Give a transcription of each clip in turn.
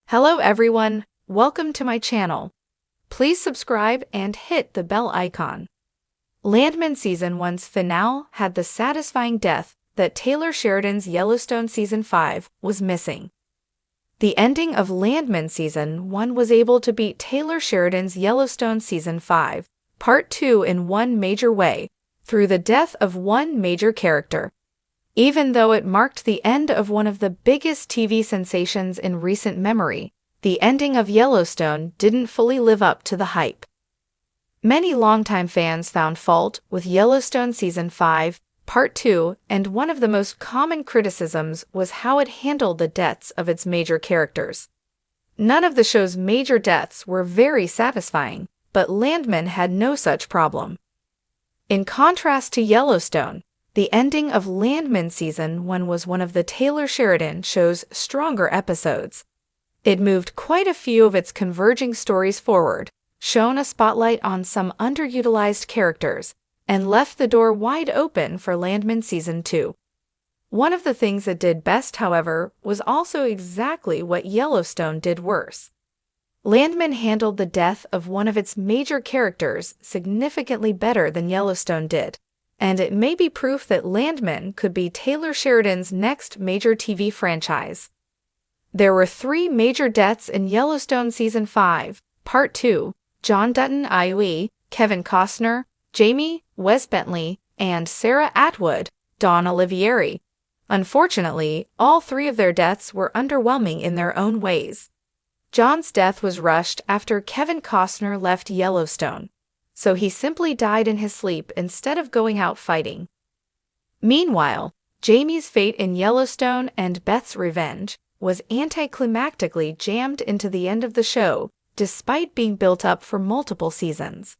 Hello everyone, welcome to my channel. Please subscribe and hit the bell icon. Landman Season 1's finale had the satisfying death that Taylor Sheridan's Yellowstone Season 5 was missing. The ending of Landman Season 1 was able to beat Taylor Sheridan's Yellowstone Season 5, Part 2 in one major way, through the death of one major character. Even though it marked the end of one of the biggest TV sensations in recent memory, the ending of Yellowstone didn't fully live up to the hype. Many longtime fans found fault with Yellowstone Season 5, Part 2, and one of the most common criticisms was how it handled the deaths of its major characters. None of the show's major deaths were very satisfying, but Landman had no such problem. In contrast to Yellowstone, the ending of Landman Season 1 was one of the Taylor Sheridan show's stronger episodes. It moved quite a few of its converging stories forward, shone a spotlight on some underutilized characters, and left the door wide open for Landman Season 2. One of the things it did best, however, was also exactly what Yellowstone did worse. Landman handled the death of one of its major characters significantly better than Yellowstone did, and it may be proof that Landman could be Taylor Sheridan's next major TV franchise. There were 3 major deaths in Yellowstone Season 5, Part 2: John Dutton Iwe, Kevin Costner, Jamie Wes Bentley, and Sarah Atwood, Dawn Olivieri. Unfortunately, all 3 of their deaths were underwhelming in their own ways. John's death was rushed after Kevin Costner left Yellowstone, so he simply died in his sleep instead of going out fighting. Meanwhile, Jamie's fate in Yellowstone and Beth's revenge was anticlimactically jammed into the end of the show, despite being built up for multiple seasons.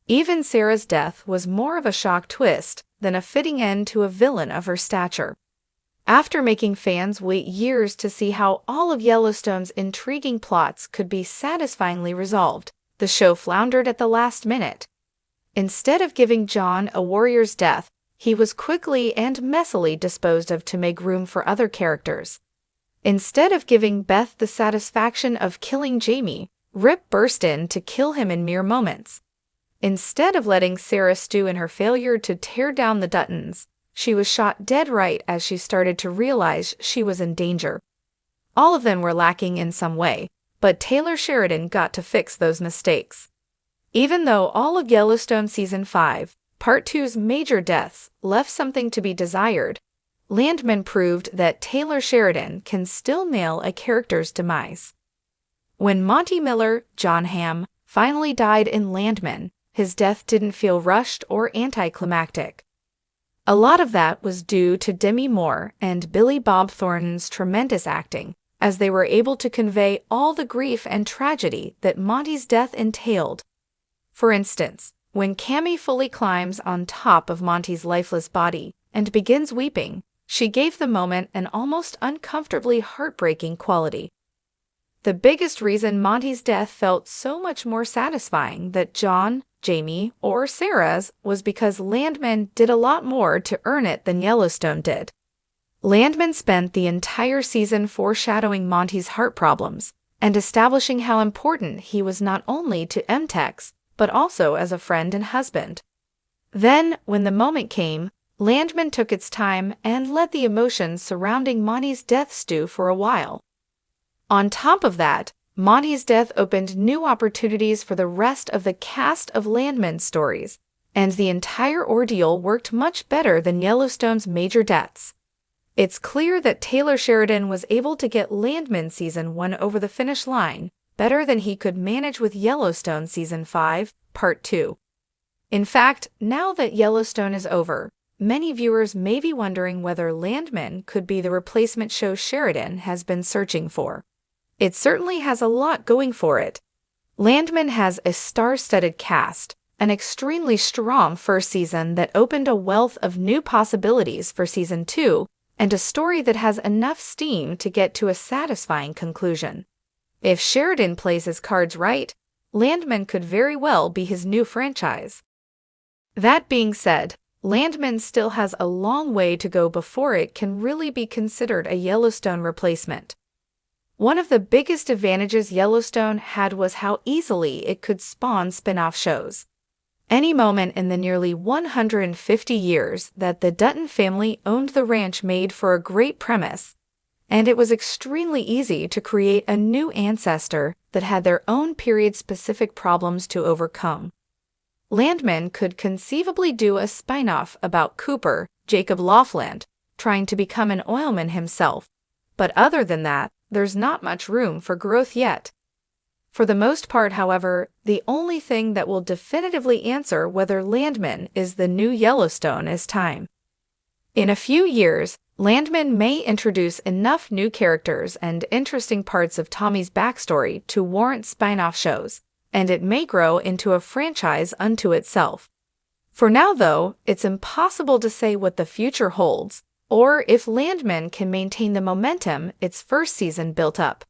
Even Sarah's death was more of a shock twist than a fitting end to a villain of her stature. After making fans wait years to see how all of Yellowstone's intriguing plots could be satisfyingly resolved, the show floundered at the last minute. Instead of giving John a warrior's death, he was quickly and messily disposed of to make room for other characters. Instead of giving Beth the satisfaction of killing Jamie, Rip burst in to kill him in mere moments. Instead of letting Sarah stew in her failure to tear down the Duttons, she was shot dead right as she started to realize she was in danger. All of them were lacking in some way, but Taylor Sheridan got to fix those mistakes. Even though all of Yellowstone Season 5, Part 2's major deaths left something to be desired, Landman proved that Taylor Sheridan can still nail a character's demise. When Monty Miller, John Hamm, finally died in Landman, his death didn't feel rushed or anticlimactic. A lot of that was due to Demi Moore and Billy Bob Thornton's tremendous acting, as they were able to convey all the grief and tragedy that Monty's death entailed. For instance, when Cammy fully climbs on top of Monty's lifeless body and begins weeping, she gave the moment an almost uncomfortably heartbreaking quality. The biggest reason Monty's death felt so much more satisfying than John, Jamie, or Sarah's was because Landman did a lot more to earn it than Yellowstone did. Landman spent the entire season foreshadowing Monty's heart problems and establishing how important he was not only to MTEX, but also as a friend and husband. Then, when the moment came, Landman took its time and let the emotions surrounding Monty's death stew for a while. On top of that, Monty's death opened new opportunities for the rest of the cast of Landman stories, and the entire ordeal worked much better than Yellowstone's major deaths. It's clear that Taylor Sheridan was able to get Landman Season 1 over the finish line better than he could manage with Yellowstone Season 5, Part 2. In fact, now that Yellowstone is over, many viewers may be wondering whether Landman could be the replacement show Sheridan has been searching for. It certainly has a lot going for it. Landman has a star-studded cast, an extremely strong first season that opened a wealth of new possibilities for Season 2, and a story that has enough steam to get to a satisfying conclusion. If Sheridan plays his cards right, Landman could very well be his new franchise. That being said, Landman still has a long way to go before it can really be considered a Yellowstone replacement. One of the biggest advantages Yellowstone had was how easily it could spawn spin-off shows. Any moment in the nearly 150 years that the Dutton family owned the ranch made for a great premise, and it was extremely easy to create a new ancestor that had their own period-specific problems to overcome. Landman could conceivably do a spin-off about Cooper, Jacob Laughlin, trying to become an oilman himself, but other than that, there's not much room for growth yet. For the most part, however, the only thing that will definitively answer whether Landman is the new Yellowstone is time. In a few years, Landman may introduce enough new characters and interesting parts of Tommy's backstory to warrant spin-off shows, and it may grow into a franchise unto itself. For now, though, it's impossible to say what the future holds, or if Landman can maintain the momentum its first season built up.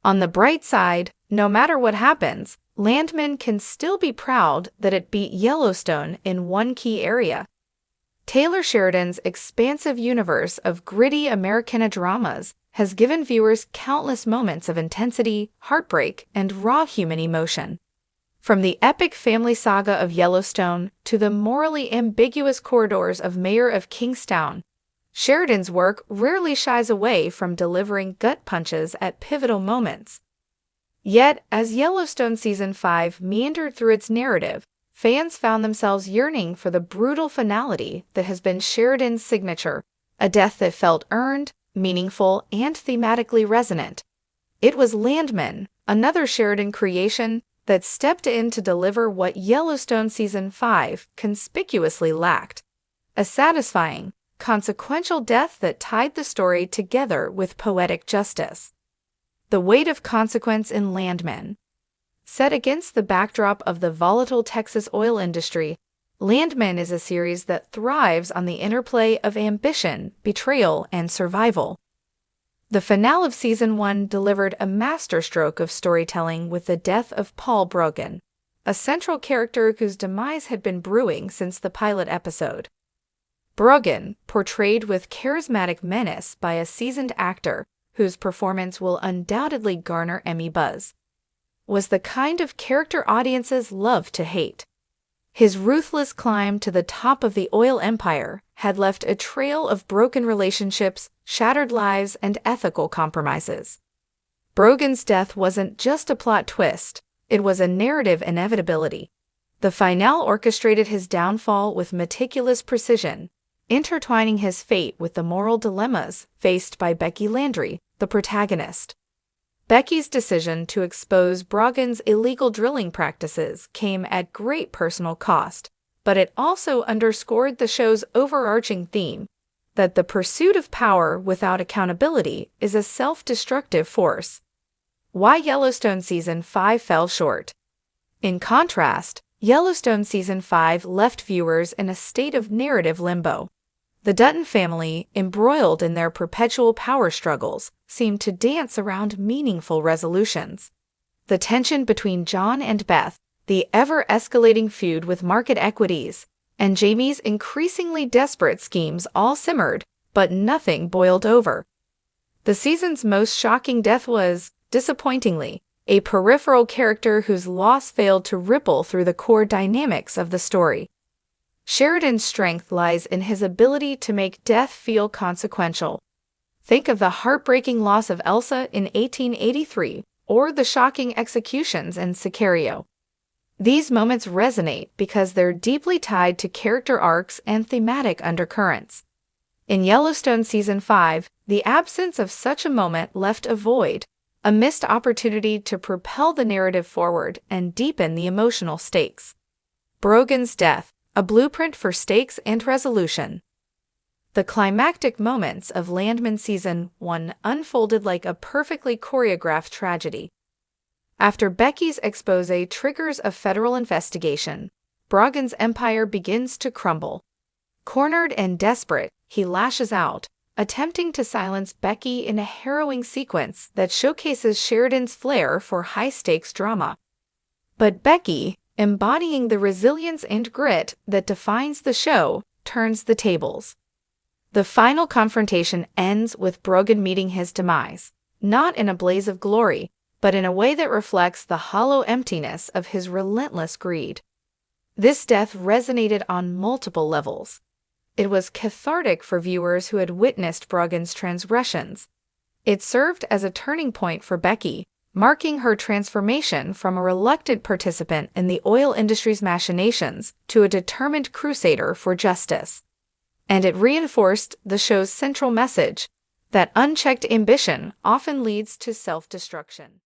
On the bright side, no matter what happens, Landman can still be proud that it beat Yellowstone in one key area. Taylor Sheridan's expansive universe of gritty Americana dramas has given viewers countless moments of intensity, heartbreak, and raw human emotion. From the epic family saga of Yellowstone to the morally ambiguous corridors of Mayor of Kingstown, Sheridan's work rarely shies away from delivering gut punches at pivotal moments. Yet, as Yellowstone Season 5 meandered through its narrative, fans found themselves yearning for the brutal finality that has been Sheridan's signature, a death that felt earned, meaningful, and thematically resonant. It was Landman, another Sheridan creation, that stepped in to deliver what Yellowstone Season 5 conspicuously lacked: a satisfying, consequential death that tied the story together with poetic justice. The weight of consequence in Landman. Set against the backdrop of the volatile Texas oil industry, Landman is a series that thrives on the interplay of ambition, betrayal, and survival. The finale of Season 1 delivered a masterstroke of storytelling with the death of Paul Brogan, a central character whose demise had been brewing since the pilot episode. Brogan, portrayed with charismatic menace by a seasoned actor whose performance will undoubtedly garner Emmy buzz, was the kind of character audiences love to hate. His ruthless climb to the top of the oil empire had left a trail of broken relationships, shattered lives, and ethical compromises. Brogan's death wasn't just a plot twist, it was a narrative inevitability. The finale orchestrated his downfall with meticulous precision, intertwining his fate with the moral dilemmas faced by Becky Landry, the protagonist. Becky's decision to expose Brogan's illegal drilling practices came at great personal cost, but it also underscored the show's overarching theme that the pursuit of power without accountability is a self-destructive force. Why Yellowstone Season 5 fell short. In contrast, Yellowstone Season 5 left viewers in a state of narrative limbo. The Dutton family, embroiled in their perpetual power struggles, seemed to dance around meaningful resolutions. The tension between John and Beth, the ever-escalating feud with market equities, and Jamie's increasingly desperate schemes all simmered, but nothing boiled over. The season's most shocking death was, disappointingly, a peripheral character whose loss failed to ripple through the core dynamics of the story. Sheridan's strength lies in his ability to make death feel consequential. Think of the heartbreaking loss of Elsa in 1883 or the shocking executions in Sicario. These moments resonate because they're deeply tied to character arcs and thematic undercurrents. In Yellowstone Season 5, the absence of such a moment left a void, a missed opportunity to propel the narrative forward and deepen the emotional stakes. Brogan's death, a blueprint for stakes and resolution. The climactic moments of Landman Season 1 unfolded like a perfectly choreographed tragedy. After Becky's expose triggers a federal investigation, Brogan's empire begins to crumble. Cornered and desperate, he lashes out, attempting to silence Becky in a harrowing sequence that showcases Sheridan's flair for high-stakes drama. But Becky, embodying the resilience and grit that defines the show, turns the tables. The final confrontation ends with Brogan meeting his demise, not in a blaze of glory, but in a way that reflects the hollow emptiness of his relentless greed. This death resonated on multiple levels. It was cathartic for viewers who had witnessed Bruggen's transgressions. It served as a turning point for Becky, marking her transformation from a reluctant participant in the oil industry's machinations to a determined crusader for justice. And it reinforced the show's central message that unchecked ambition often leads to self-destruction.